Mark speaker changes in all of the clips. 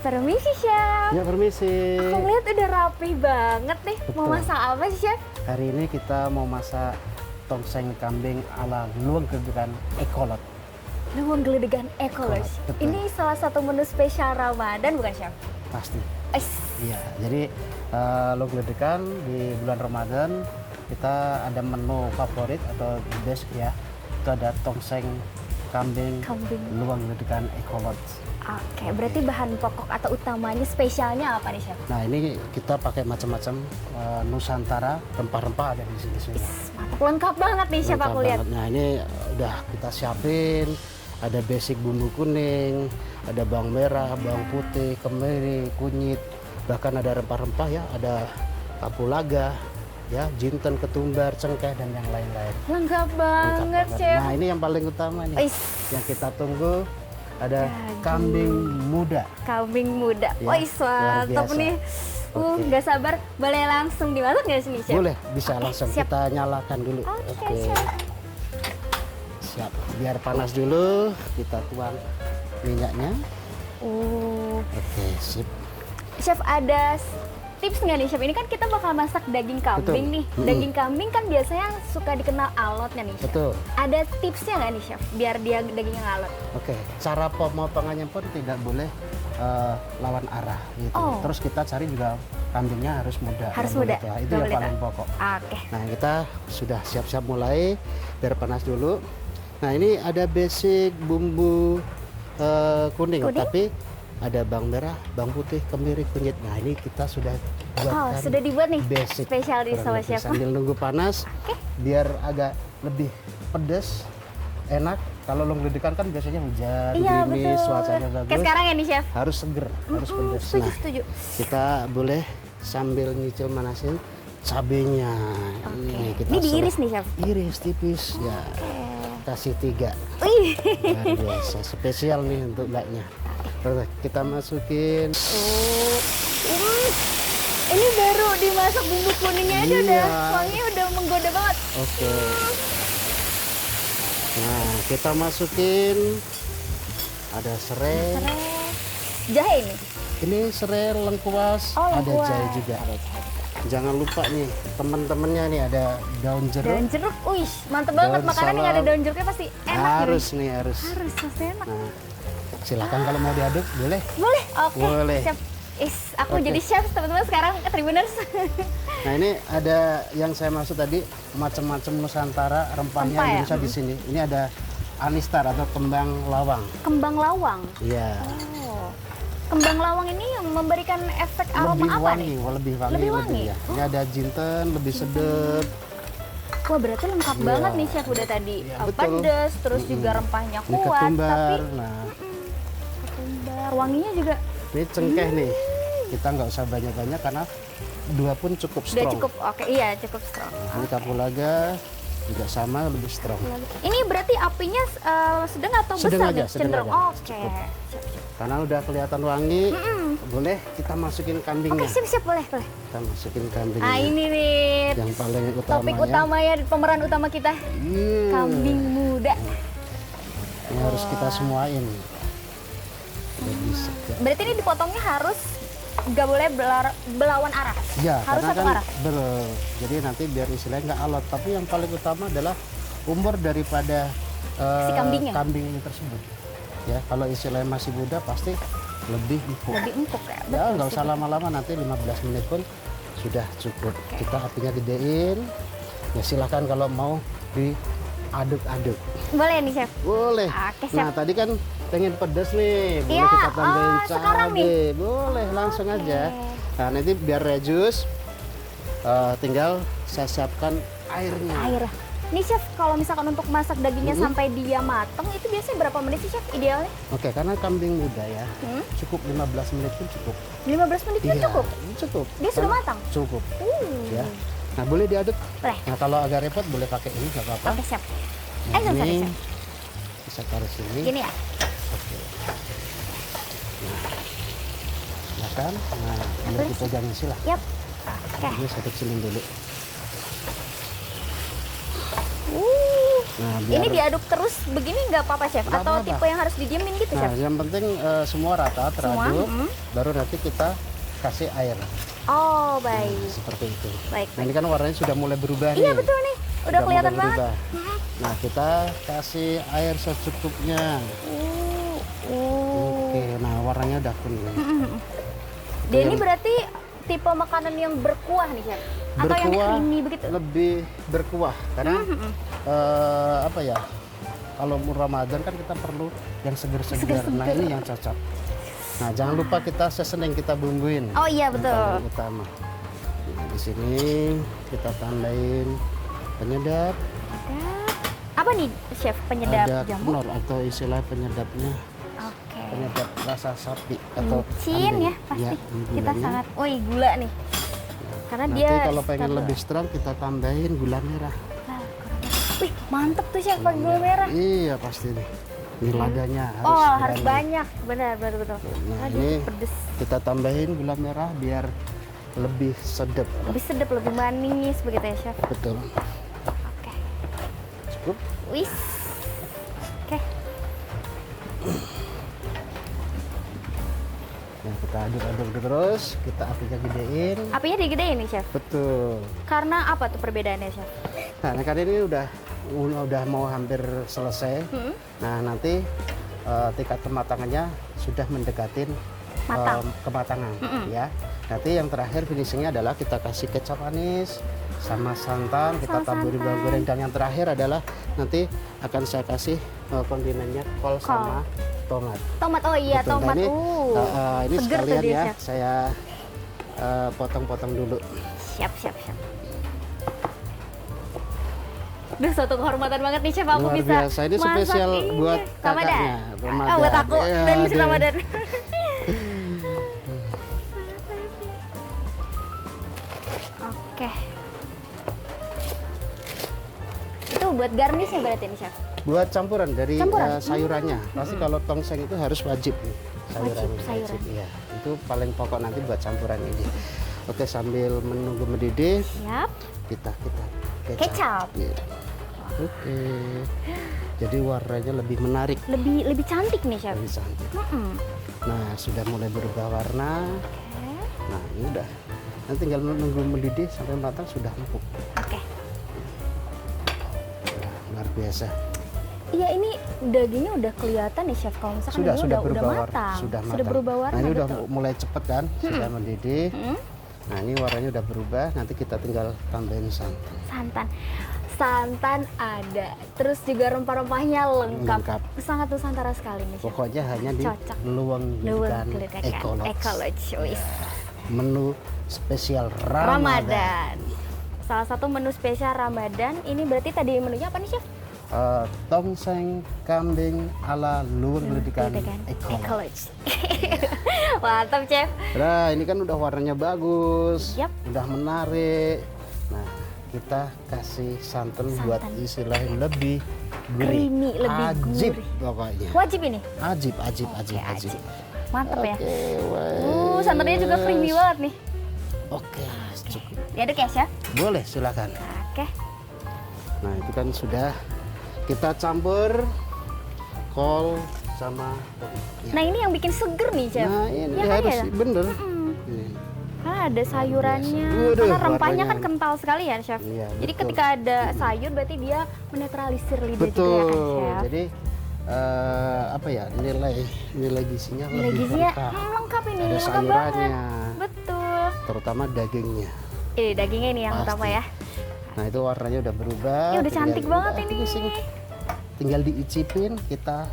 Speaker 1: Permisi, Chef.
Speaker 2: Ya, permisi.
Speaker 1: Aku lihat udah rapih banget nih. Mau
Speaker 2: Betul.
Speaker 1: masak apa sih, Chef?
Speaker 2: Hari ini kita mau masak tongseng kambing ala luweng gedegan ekolot.
Speaker 1: Luweng geledegan ekolog.
Speaker 2: Betul.
Speaker 1: Ini salah satu menu spesial Ramadan bukan, Chef?
Speaker 2: Pasti.
Speaker 1: Ais.
Speaker 2: Iya, jadi luweng gedegan di bulan Ramadan kita ada menu favorit atau the best ya. Itu ada tongseng kambing. Luweng gedegan ekolot.
Speaker 1: Oke, berarti bahan pokok atau utamanya spesialnya apa nih, Chef?
Speaker 2: Nah, ini kita pakai macam-macam Nusantara, rempah-rempah ada di sini semua.
Speaker 1: Mantap, lengkap banget nih, Chef,
Speaker 2: Lengkap
Speaker 1: aku lihat.
Speaker 2: banget. Nah, ini udah kita siapin. Ada basic bumbu kuning, ada bawang merah, bawang putih, kemiri, kunyit, bahkan ada rempah-rempah ya, ada kapulaga, ya, jinten, ketumbar, cengkeh dan yang lain-lain.
Speaker 1: Lengkap
Speaker 2: Lengkap
Speaker 1: banget, Chef.
Speaker 2: Nah, ini yang paling utama nih,
Speaker 1: Ais.
Speaker 2: yang kita tunggu ada
Speaker 1: Daging.
Speaker 2: kambing muda.
Speaker 1: Kambing muda.
Speaker 2: Ya,
Speaker 1: Wih,
Speaker 2: luar
Speaker 1: mantap
Speaker 2: biasa.
Speaker 1: nih.
Speaker 2: Oke.
Speaker 1: Nggak sabar. Boleh langsung dimasak nggak sini, Chef?
Speaker 2: Boleh, bisa
Speaker 1: Oke,
Speaker 2: langsung
Speaker 1: siap.
Speaker 2: kita nyalakan dulu.
Speaker 1: Oke, Chef.
Speaker 2: Siap. Biar panas dulu, kita tuang minyaknya. Oke, sip.
Speaker 1: Chef, ada tips nggak nih, Chef? Ini kan kita bakal masak daging kambing
Speaker 2: Betul.
Speaker 1: nih. Daging kambing kan biasanya suka dikenal alotnya nih, Chef.
Speaker 2: Betul.
Speaker 1: Ada tipsnya nggak nih, Chef? Biar dia dagingnya nggak alot.
Speaker 2: Oke, cara pemotongannya pun tidak boleh lawan arah gitu.
Speaker 1: Oh.
Speaker 2: Terus kita cari juga kambingnya harus muda.
Speaker 1: Harus
Speaker 2: nggak
Speaker 1: muda,
Speaker 2: boleh tua. Itu
Speaker 1: nggak
Speaker 2: yang
Speaker 1: boleh
Speaker 2: paling
Speaker 1: tua.
Speaker 2: pokok.
Speaker 1: Oke.
Speaker 2: Nah, kita sudah siap-siap mulai, biar panas dulu. Nah, ini ada basic bumbu kuning,
Speaker 1: Kuning?
Speaker 2: tapi ada bawang merah, bawang putih, kemiri, kunyit. Nah, ini kita sudah
Speaker 1: Oh,
Speaker 2: buatkan
Speaker 1: sudah dibuat nih.
Speaker 2: basic.
Speaker 1: Spesial di
Speaker 2: Kurang
Speaker 1: sama
Speaker 2: lebih.
Speaker 1: Chef.
Speaker 2: Sambil nunggu panas,
Speaker 1: Oke.
Speaker 2: biar agak lebih pedas, enak. Kalau lo geledekan kan biasanya hujan,
Speaker 1: Iya,
Speaker 2: gerimis,
Speaker 1: betul.
Speaker 2: cuacanya bagus.
Speaker 1: Kayak sekarang ya nih, Chef.
Speaker 2: Harus seger, harus pedas.
Speaker 1: Setuju,
Speaker 2: Nah,
Speaker 1: setuju.
Speaker 2: kita boleh sambil nyicil manasin cabenya. Ini kita
Speaker 1: Ini diiris nih, Chef.
Speaker 2: Iris tipis ya. Kasih 3.
Speaker 1: Wih.
Speaker 2: Luar biasa, spesial nih untuk mbaknya. Oke, kita masukin.
Speaker 1: Ini baru dimasak bumbu kuningnya aja
Speaker 2: Iya.
Speaker 1: udah wanginya udah menggoda banget.
Speaker 2: Oke. Nah, kita masukin ada serai.
Speaker 1: Serai. Jahe ini.
Speaker 2: Ini serai lengkuas,
Speaker 1: Oh,
Speaker 2: ada
Speaker 1: lengkuas.
Speaker 2: jahe juga.
Speaker 1: Ada jahe.
Speaker 2: Jangan lupa nih teman-temannya nih ada daun jeruk.
Speaker 1: Daun jeruk, wih, mantep banget.
Speaker 2: Daun
Speaker 1: Makanan yang ada
Speaker 2: salam.
Speaker 1: daun jeruknya pasti enak.
Speaker 2: Harus
Speaker 1: nih.
Speaker 2: nih, harus.
Speaker 1: Harus, pasti enak.
Speaker 2: Nah, silakan kalau mau diaduk boleh.
Speaker 1: Boleh? Oke.
Speaker 2: Boleh.
Speaker 1: Chef. Aku
Speaker 2: Oke.
Speaker 1: jadi chef teman-teman sekarang Tribuners.
Speaker 2: Nah, ini ada yang saya maksud tadi macam-macam Nusantara rempahnya
Speaker 1: Rempah ya?
Speaker 2: Indonesia di sini. Ini ada anistar atau kembang lawang.
Speaker 1: Kembang lawang.
Speaker 2: Iya.
Speaker 1: Oh. Kembang lawang ini memberikan efek aroma
Speaker 2: Lebih
Speaker 1: apa
Speaker 2: wangi,
Speaker 1: nih?
Speaker 2: lebih wangi,
Speaker 1: Lebih wangi?
Speaker 2: ya. Ini ada jinten, lebih sedap.
Speaker 1: Wah, berarti lengkap
Speaker 2: Iya.
Speaker 1: banget nih chef udah tadi.
Speaker 2: Iya, betul.
Speaker 1: Pedas, terus juga rempahnya
Speaker 2: Ini
Speaker 1: kuat, tapi
Speaker 2: ketumbar. Nah,
Speaker 1: ketumbar, wanginya juga
Speaker 2: ini cengkeh nih. Kita nggak usah banyak-banyak karena 2 pun cukup
Speaker 1: udah
Speaker 2: strong.
Speaker 1: cukup. Oke, iya cukup strong.
Speaker 2: Ini kapulaga juga sama, lebih strong.
Speaker 1: Ini berarti apinya sedang atau
Speaker 2: Sedang
Speaker 1: besar
Speaker 2: aja,
Speaker 1: nih?
Speaker 2: sedang
Speaker 1: Cenderung.
Speaker 2: aja.
Speaker 1: Oke.
Speaker 2: Cukup.
Speaker 1: Siap, siap.
Speaker 2: Karena udah kelihatan wangi, boleh kita masukin
Speaker 1: Oke,
Speaker 2: kambingnya.
Speaker 1: siap, boleh, boleh.
Speaker 2: Kita masukin kambingnya.
Speaker 1: Nah, ini nih
Speaker 2: yang paling utama
Speaker 1: topik
Speaker 2: ya.
Speaker 1: utama ya, pemeran utama kita.
Speaker 2: Iya.
Speaker 1: Kambing muda.
Speaker 2: Ini harus kita semuain. Udah bisa. Ya.
Speaker 1: Berarti ini dipotongnya harus nggak boleh belawan arah.
Speaker 2: Ya,
Speaker 1: Harus
Speaker 2: karena
Speaker 1: satu
Speaker 2: kan
Speaker 1: arah.
Speaker 2: jadi nanti biar istilahnya nggak alot. Tapi yang paling utama adalah umur daripada
Speaker 1: Si kambingnya?
Speaker 2: kambing ini tersebut. Ya, kalau istilahnya masih muda pasti lebih empuk.
Speaker 1: Lebih empuk ya.
Speaker 2: Ya,
Speaker 1: Betul
Speaker 2: nggak
Speaker 1: sih,
Speaker 2: usah
Speaker 1: betul.
Speaker 2: lama-lama, nanti 15 menit pun sudah cukup. Kita apinya gedein. Ya silahkan kalau mau diaduk-aduk.
Speaker 1: Boleh nih chef.
Speaker 2: Boleh.
Speaker 1: Oke, siap.
Speaker 2: Nah, tadi kan pengen pedas nih. Boleh
Speaker 1: Iya,
Speaker 2: kita tambahin
Speaker 1: sekarang
Speaker 2: cabai. Boleh, langsung aja. Nah, nanti biar rejus, tinggal saya siapkan airnya.
Speaker 1: Air. Nih chef, kalau misalkan untuk masak dagingnya sampai dia mateng, itu biasanya berapa menit sih chef idealnya?
Speaker 2: Oke, karena kambing muda ya, cukup 15 menit pun cukup.
Speaker 1: 15 menit kan
Speaker 2: Iya,
Speaker 1: cukup?
Speaker 2: Cukup.
Speaker 1: Dia sudah
Speaker 2: Karena
Speaker 1: matang?
Speaker 2: Cukup. Ya. Nah, boleh diaduk.
Speaker 1: Boleh.
Speaker 2: Nah, kalau agak repot boleh pakai ini, nggak apa-apa.
Speaker 1: Oke chef.
Speaker 2: Nah,
Speaker 1: sorry
Speaker 2: ini
Speaker 1: chef.
Speaker 2: bisa taruh sini.
Speaker 1: Gini ya?
Speaker 2: Ya kan? Nah, biar
Speaker 1: Terus?
Speaker 2: kita jangan silah.
Speaker 1: Yap. Oke.
Speaker 2: Ini saya kecilin dulu. Nah,
Speaker 1: Ini diaduk terus begini nggak apa-apa chef?
Speaker 2: Nggak
Speaker 1: Atau
Speaker 2: apa-apa.
Speaker 1: tipe yang harus didiemin gitu
Speaker 2: Nah,
Speaker 1: chef?
Speaker 2: yang penting semua rata teraduk, baru nanti kita kasih air.
Speaker 1: Oh baik,
Speaker 2: Seperti itu.
Speaker 1: baik.
Speaker 2: Nah, ini kan warnanya sudah mulai berubah
Speaker 1: Iya
Speaker 2: nih.
Speaker 1: betul nih, udah
Speaker 2: Sudah
Speaker 1: kelihatan
Speaker 2: mulai
Speaker 1: banget.
Speaker 2: berubah. Nah, kita kasih air secukupnya. Oke, nah warnanya udah kuning.
Speaker 1: Dia ini berarti tipe makanan yang berkuah nih chef? Atau yang
Speaker 2: Berkuah,
Speaker 1: creamy begitu?
Speaker 2: lebih berkuah karena apa ya? Kalau mau Ramadan kan kita perlu yang seger-seger. Nah, ini yang cocok. Nah, jangan lupa kita seasoning kita bumbuin.
Speaker 1: Oh iya
Speaker 2: Yang
Speaker 1: betul.
Speaker 2: paling utama. Nah, di sini kita tambahin penyedap.
Speaker 1: Apa nih chef penyedap
Speaker 2: Ada
Speaker 1: jamur?
Speaker 2: knor atau istilah penyedapnya,
Speaker 1: Oke.
Speaker 2: penyedap rasa sapi atau
Speaker 1: Micin
Speaker 2: kambing.
Speaker 1: ya pasti.
Speaker 2: Ya,
Speaker 1: Kita
Speaker 2: gulanya.
Speaker 1: sangat, gula nih. Karena
Speaker 2: Nanti
Speaker 1: dia
Speaker 2: kalau pengen
Speaker 1: stable.
Speaker 2: lebih strong kita tambahin gula merah.
Speaker 1: Wih mantep tuh chef pakai gula merah.
Speaker 2: Iya pasti nih. Ini ladanya
Speaker 1: Harus
Speaker 2: berani.
Speaker 1: banyak, benar betul.
Speaker 2: Nah,
Speaker 1: Karena
Speaker 2: ini
Speaker 1: dia pedes,
Speaker 2: kita tambahin gula merah biar lebih sedap.
Speaker 1: lebih sedap, lebih manis begitu ya chef.
Speaker 2: Betul.
Speaker 1: Oke.
Speaker 2: Cukup.
Speaker 1: Wis. Oke.
Speaker 2: Nah, kita aduk-aduk terus, kita apinya gedein.
Speaker 1: Apinya digedein nih chef.
Speaker 2: Betul.
Speaker 1: Karena apa tuh perbedaannya chef?
Speaker 2: Nah, karena ini udah mau hampir selesai. Nah, nanti tingkat kematangannya sudah mendekatin
Speaker 1: Matang.
Speaker 2: kematangan, ya. Nanti yang terakhir finishingnya adalah kita kasih kecap manis sama santan, kita taburin bawang goreng, dan yang terakhir adalah nanti akan saya kasih kondimennya kol sama tomat.
Speaker 1: Tomat, oh iya
Speaker 2: Betul.
Speaker 1: tomat.
Speaker 2: Nah, ini
Speaker 1: Seger tuh
Speaker 2: sekalian
Speaker 1: dia
Speaker 2: ya,
Speaker 1: chef.
Speaker 2: saya potong-potong dulu.
Speaker 1: Siap. Udah suatu kehormatan banget nih chef aku
Speaker 2: Luar
Speaker 1: bisa
Speaker 2: biasa. Ini
Speaker 1: masak
Speaker 2: spesial
Speaker 1: ini.
Speaker 2: buat
Speaker 1: Ramadan.
Speaker 2: kakaknya, Ramadan.
Speaker 1: Oh, buat aku
Speaker 2: Ya,
Speaker 1: dan Miss
Speaker 2: aduh.
Speaker 1: Ramadan. Oke. Itu buat garnishnya berarti nih chef.
Speaker 2: Buat campuran dari
Speaker 1: Campuran?
Speaker 2: sayurannya. Pasti kalau tongseng itu harus wajib nih.
Speaker 1: sayuran.
Speaker 2: Iya. Itu paling pokok nanti buat campuran ini. Oke, sambil menunggu mendidih,
Speaker 1: Siap.
Speaker 2: kita
Speaker 1: Kecap.
Speaker 2: Iya. Oke. Jadi warnanya lebih menarik,
Speaker 1: Lebih cantik nih chef.
Speaker 2: lebih cantik.
Speaker 1: Mm-mm.
Speaker 2: Nah, sudah mulai berubah warna.
Speaker 1: Oke.
Speaker 2: Nah, ini udah. Nanti tinggal menunggu mendidih sampai matang sudah empuk.
Speaker 1: Oke.
Speaker 2: Nah, luar biasa.
Speaker 1: Iya ini dagingnya udah kelihatan nih chef kalau misalkan
Speaker 2: Sudah
Speaker 1: dagingnya
Speaker 2: berubah warna.
Speaker 1: matang.
Speaker 2: Sudah
Speaker 1: Sudah
Speaker 2: matang.
Speaker 1: berubah warna
Speaker 2: Nah, ini udah
Speaker 1: betul.
Speaker 2: mulai cepet kan? Sudah mendidih.
Speaker 1: Mm.
Speaker 2: Nah, ini warnanya udah berubah. Nanti kita tinggal tambahin santan.
Speaker 1: Santan ada, terus juga rempah-rempahnya lengkap.
Speaker 2: Lengkap.
Speaker 1: Sangat nusantara sekali nih chef.
Speaker 2: Pokoknya hanya di
Speaker 1: Cocok.
Speaker 2: Luweng
Speaker 1: Luweng
Speaker 2: Gelikan
Speaker 1: Gelikan
Speaker 2: Ekolodge.
Speaker 1: Wis.
Speaker 2: Menu spesial Ramadan.
Speaker 1: Ramadan. Salah satu menu spesial Ramadan. Ini berarti tadi menunya apa nih chef?
Speaker 2: Tongseng kambing ala Luweng Gelikan Ekolodge.
Speaker 1: Ekolodge. Mantap chef.
Speaker 2: Nah, ini kan udah warnanya bagus,
Speaker 1: Yap.
Speaker 2: udah menarik. Nah, kita kasih santan buat istilah yang lebih gurih.
Speaker 1: Creamy, lebih
Speaker 2: Ajib
Speaker 1: gurih.
Speaker 2: pokoknya.
Speaker 1: Wajib ini.
Speaker 2: Ajib.
Speaker 1: Ajib. Mantap ya.
Speaker 2: Oke, wes.
Speaker 1: Santannya juga creamy banget nih.
Speaker 2: Oke, cukup.
Speaker 1: Diaduk ya chef?
Speaker 2: Boleh, silakan.
Speaker 1: Oke.
Speaker 2: Nah, itu kan sudah kita campur kol sama tomat. Ya.
Speaker 1: Nah ini yang bikin seger nih chef.
Speaker 2: Nah, ini
Speaker 1: Ya kan
Speaker 2: harus
Speaker 1: ya?
Speaker 2: bener.
Speaker 1: Mm.
Speaker 2: Iya.
Speaker 1: Karena ada sayurannya,
Speaker 2: Waduh,
Speaker 1: karena rempahnya
Speaker 2: warnanya.
Speaker 1: kan kental sekali ya chef.
Speaker 2: Iya,
Speaker 1: Jadi
Speaker 2: betul.
Speaker 1: ketika ada sayur berarti dia menetralisir lidah
Speaker 2: Betul.
Speaker 1: juga ya kan chef.
Speaker 2: Jadi apa ya, nilai gizinya
Speaker 1: Nilai
Speaker 2: lebih
Speaker 1: gizinya
Speaker 2: lengkap.
Speaker 1: lengkap ini,
Speaker 2: Ada
Speaker 1: lengkap
Speaker 2: sayurannya,
Speaker 1: banget. Betul.
Speaker 2: terutama dagingnya.
Speaker 1: Ini dagingnya ini yang
Speaker 2: Pasti.
Speaker 1: utama ya.
Speaker 2: Nah, itu warnanya udah berubah.
Speaker 1: Ya udah cantik banget ini.
Speaker 2: Tinggal diicipin, kita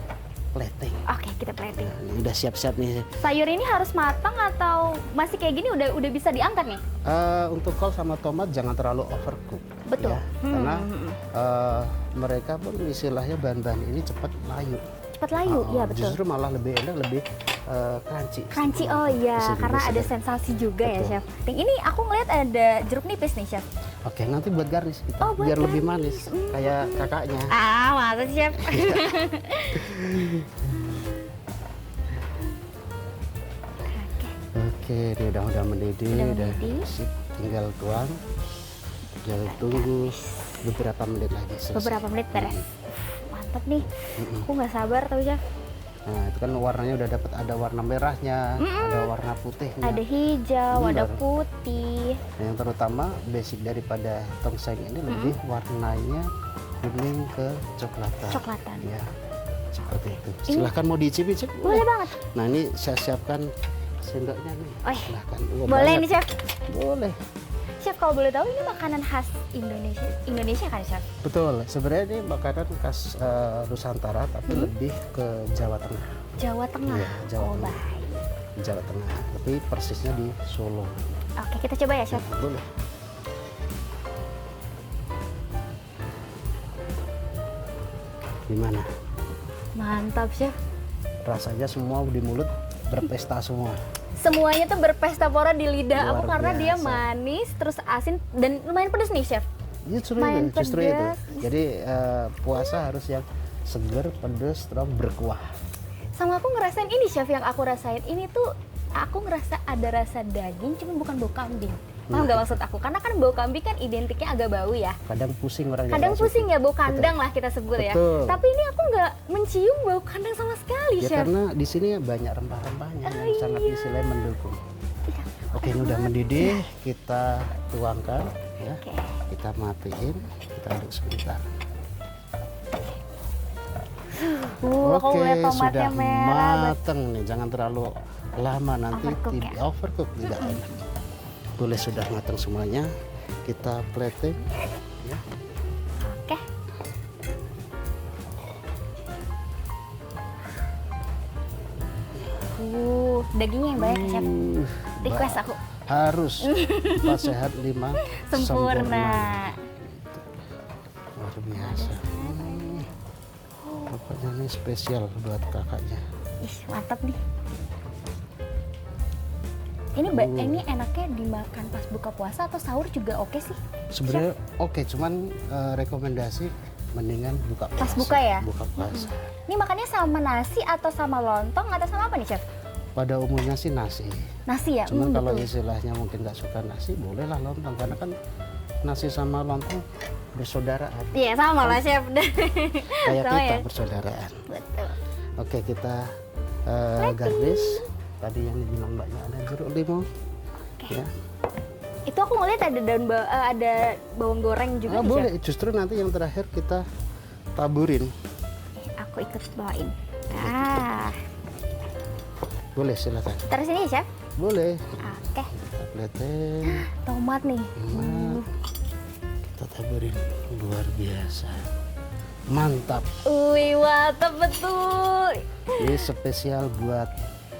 Speaker 2: plating.
Speaker 1: Oke, kita plating.
Speaker 2: Nah, ini udah siap-siap nih.
Speaker 1: Sayur ini harus matang atau masih kayak gini udah bisa diangkat nih?
Speaker 2: Untuk kol sama tomat jangan terlalu overcook.
Speaker 1: Betul.
Speaker 2: Ya, karena mereka pun istilahnya bahan-bahan ini cepat layu.
Speaker 1: Cepat layu, iya betul.
Speaker 2: Justru malah lebih enak, lebih crunchy.
Speaker 1: Crunchy, oh iya,
Speaker 2: Bisa
Speaker 1: karena ada
Speaker 2: disegar.
Speaker 1: sensasi juga ya
Speaker 2: Betul.
Speaker 1: chef. Ini aku ngeliat ada jeruk nipis nih chef.
Speaker 2: Oke, nanti buat garnish kita,
Speaker 1: Oh, buat
Speaker 2: biar lebih
Speaker 1: garnish.
Speaker 2: manis, kayak kakaknya.
Speaker 1: Masa sih chef?
Speaker 2: Oke, ini udah mendidih,
Speaker 1: Udah
Speaker 2: udah
Speaker 1: mendidih.
Speaker 2: sip, tinggal tuang, tinggal tunggu beberapa menit lagi selesai.
Speaker 1: Beberapa menit beres. Mantap nih. Aku nggak sabar tahu Chef.
Speaker 2: Nah itu kan warnanya udah dapat, ada warna merahnya, ada warna putihnya.
Speaker 1: Ada hijau, ada
Speaker 2: Benar.
Speaker 1: putih.
Speaker 2: Nah, yang terutama basic daripada tongseng ini lebih warnanya kuning ke coklatan.
Speaker 1: Coklatan.
Speaker 2: Ya, seperti itu. Silahkan mau diicip-icip.
Speaker 1: Boleh banget.
Speaker 2: Nah ini saya siapkan sendoknya nih.
Speaker 1: Oh, iya.
Speaker 2: Silahkan.
Speaker 1: Boleh nih Chef.
Speaker 2: Boleh.
Speaker 1: Chef kalau boleh tahu ini makanan khas Indonesia. Indonesia kan Chef?
Speaker 2: Betul. Sebenarnya ini makanan khas Nusantara, tapi lebih ke Jawa Tengah.
Speaker 1: Jawa Tengah.
Speaker 2: Iya, Jawa
Speaker 1: Oh
Speaker 2: Tengah.
Speaker 1: baik.
Speaker 2: Jawa Tengah. Tapi persisnya di Solo.
Speaker 1: Oke kita coba ya Chef.
Speaker 2: Boleh. Gimana?
Speaker 1: Mantap Chef.
Speaker 2: Rasanya semua di mulut berpesta semua.
Speaker 1: Semuanya tuh berpesta pora di lidah aku
Speaker 2: Luar
Speaker 1: karena dia
Speaker 2: biasa.
Speaker 1: manis, terus asin dan lumayan pedas nih Chef. Main
Speaker 2: Justru itu.
Speaker 1: pedas.
Speaker 2: Jadi puasa harus yang seger, pedas, terus berkuah.
Speaker 1: Sama aku ngerasain ini Chef, yang aku rasain ini tuh aku ngerasa ada rasa daging cuma bukan bau kambing. Paham nggak maksud aku? Karena kan bau kambing kan identiknya agak bau ya.
Speaker 2: Kadang pusing orang
Speaker 1: Kadang
Speaker 2: Jawa
Speaker 1: pusing
Speaker 2: suka.
Speaker 1: ya, bau kandang lah kita sebut ya.
Speaker 2: Betul.
Speaker 1: Tapi ini aku nggak mencium bau kandang sama sekali
Speaker 2: Ya
Speaker 1: Chef.
Speaker 2: karena di sini banyak rempah-rempahnya yang sangat istilahnya mendukung.
Speaker 1: Iya.
Speaker 2: Oke, ini udah mendidih, kita tuangkan ya.
Speaker 1: Oke.
Speaker 2: Kita matiin, kita aduk sebentar.
Speaker 1: Aku lihat tomatnya
Speaker 2: sudah
Speaker 1: merah.
Speaker 2: mateng nih, jangan terlalu lama nanti
Speaker 1: Overcook ya?
Speaker 2: overcook tidak enak. Boleh sudah matang semuanya, kita plating ya.
Speaker 1: Oke. Dagingnya yang banyak Chef. Request aku.
Speaker 2: Harus 4 sehat 5
Speaker 1: Sempurna.
Speaker 2: Luar biasa. Pokoknya ini spesial buat kakaknya.
Speaker 1: Ih, mantap nih. Ini ini enaknya dimakan pas buka puasa atau sahur juga oke sih?
Speaker 2: Sebenarnya oke, cuman rekomendasi mendingan buka puasa.
Speaker 1: Pas buka ya?
Speaker 2: Buka puasa.
Speaker 1: Ini makannya sama nasi atau sama lontong atau sama apa nih Chef?
Speaker 2: Pada umumnya sih nasi.
Speaker 1: Nasi ya?
Speaker 2: Cuman kalau
Speaker 1: betul.
Speaker 2: istilahnya mungkin nggak suka nasi, bolehlah lontong karena kan nasi sama lontong bersaudaraan.
Speaker 1: Iya sama lah Chef.
Speaker 2: Kayak
Speaker 1: Sama
Speaker 2: kita
Speaker 1: ya?
Speaker 2: bersaudaraan.
Speaker 1: Betul.
Speaker 2: Oke, kita garnish. Tadi yang dibilang mbaknya ada jeruk limau.
Speaker 1: Oke.
Speaker 2: Ya.
Speaker 1: Itu aku ngeliat ada ada bawang goreng juga nih, Chef.
Speaker 2: Boleh, justru nanti yang terakhir kita taburin.
Speaker 1: Aku ikut bawain. Ah,
Speaker 2: Boleh, silakan.
Speaker 1: terus ini ya Chef?
Speaker 2: Boleh.
Speaker 1: Oke.
Speaker 2: Kita plating.
Speaker 1: Tomat nih.
Speaker 2: Tomat. Kita taburin. Luar biasa. Mantap.
Speaker 1: Wih, mantap betul.
Speaker 2: Ini spesial buat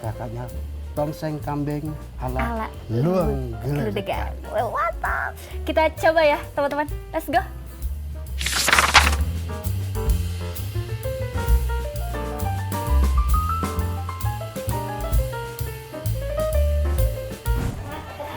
Speaker 2: kakaknya tongseng kambing
Speaker 1: Ala
Speaker 2: ala Luang
Speaker 1: Geledegan.
Speaker 2: Geledegan.
Speaker 1: Wih, mantap. Kita coba ya teman-teman. Let's go.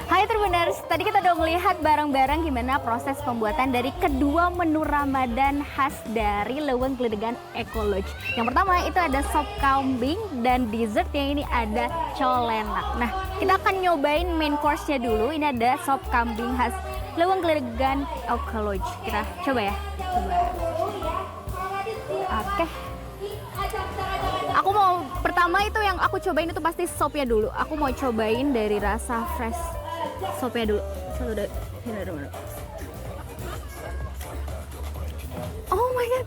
Speaker 1: Hai Tribuners, tadi kita udah melihat bareng-bareng gimana proses pembuatan dari kedua menu Ramadan khas dari Leweng Geledegan Eco-Lodge. Yang pertama itu ada sop kambing dan dessert yang ini ada colenak. Nah, kita akan nyobain main course-nya dulu. Ini ada sop kambing khas Leweng Geledegan Eco-Lodge. Kita coba ya. Coba. Oke. Aku mau pertama itu yang aku cobain itu pasti sopnya dulu. Aku mau cobain dari rasa fresh sopnya dulu. Satu dari mana? Oh my god.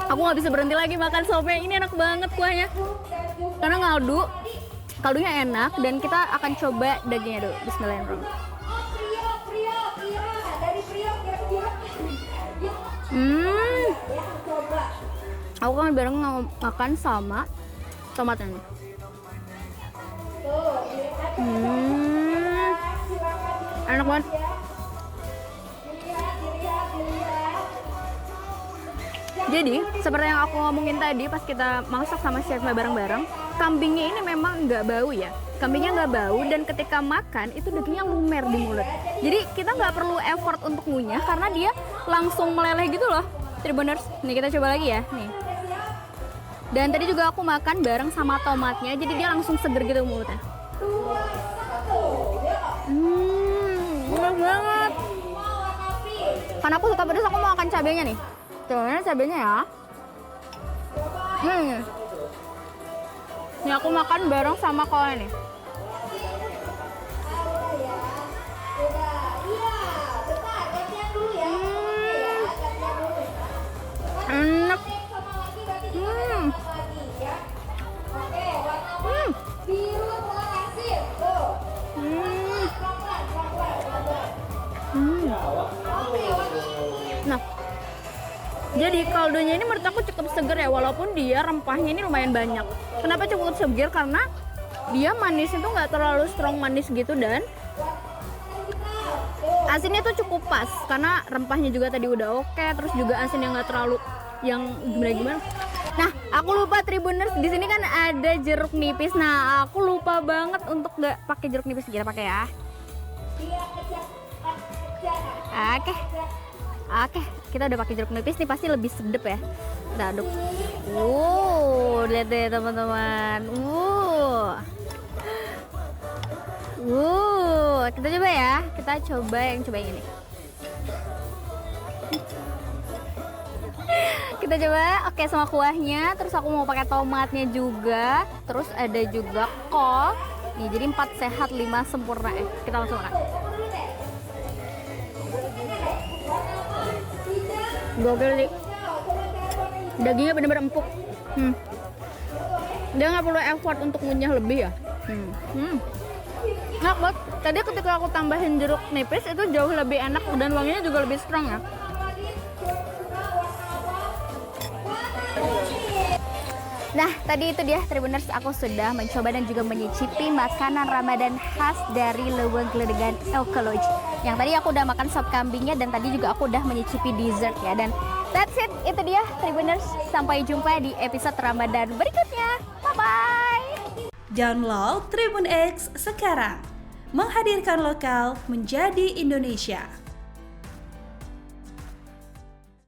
Speaker 1: Aku nggak bisa berhenti lagi makan sopnya. Ini enak banget kuahnya. Karena kaldunya enak dan kita akan coba dagingnya dulu. Bismillahirrahmanirrahim. Aku kan bareng makan sama tomatnya nih. Enak banget. Jadi seperti yang aku ngomongin tadi pas kita masak sama chefnya bareng-bareng, kambingnya ini memang nggak bau ya. Kambingnya nggak bau dan ketika makan itu dagingnya lumer di mulut. Jadi kita nggak perlu effort untuk ngunyah karena dia langsung meleleh gitu loh. Tribuners, nih kita coba lagi ya, nih. Dan tadi juga aku makan bareng sama tomatnya, jadi dia langsung seger gitu mulutnya. Enak banget. Karena aku suka pedas, aku mau makan cabenya nih. Coba cabenya ya. Ini aku makan bareng sama kalian nih. Enak. Nah, jadi kaldunya ini menurut aku cukup seger ya, walaupun dia rempahnya ini lumayan banyak. Kenapa cukup seger? Karena dia manisnya tuh nggak terlalu strong manis gitu, dan asinnya tuh cukup pas karena rempahnya juga tadi udah oke, terus juga asin yang nggak terlalu yang gimana. Nah, aku lupa Tribuners, di sini kan ada jeruk nipis. Nah, aku lupa banget untuk nggak pakai jeruk nipis. Kita pakai ya. Oke, kita udah pakai jeruk nipis nih, pasti lebih sedep ya. Kita aduk. Lihat deh teman-teman. Kita coba ya. Kita coba yang ini. Kita coba, oke, sama kuahnya. Terus aku mau pakai tomatnya juga. Terus ada juga kol. Nih, jadi 4 sehat 5 sempurna. Kita langsung makan. Gokil sih. Dagingnya bener-bener empuk. Dia nggak perlu effort untuk ngunyah lebih ya. Enak banget. Tadi ketika aku tambahin jeruk nipis itu jauh lebih enak dan wanginya juga lebih strong ya. Nah, tadi itu dia Tribuners, aku sudah mencoba dan juga menyicipi makanan Ramadan khas dari Leweng Geledegan Ekologi. Yang tadi aku udah makan sop kambingnya dan tadi juga aku udah menyicipi dessert ya. Dan that's it, itu dia Tribuners. Sampai jumpa di episode Ramadan berikutnya. Bye-bye!
Speaker 3: Download Tribun X sekarang. Menghadirkan lokal menjadi Indonesia.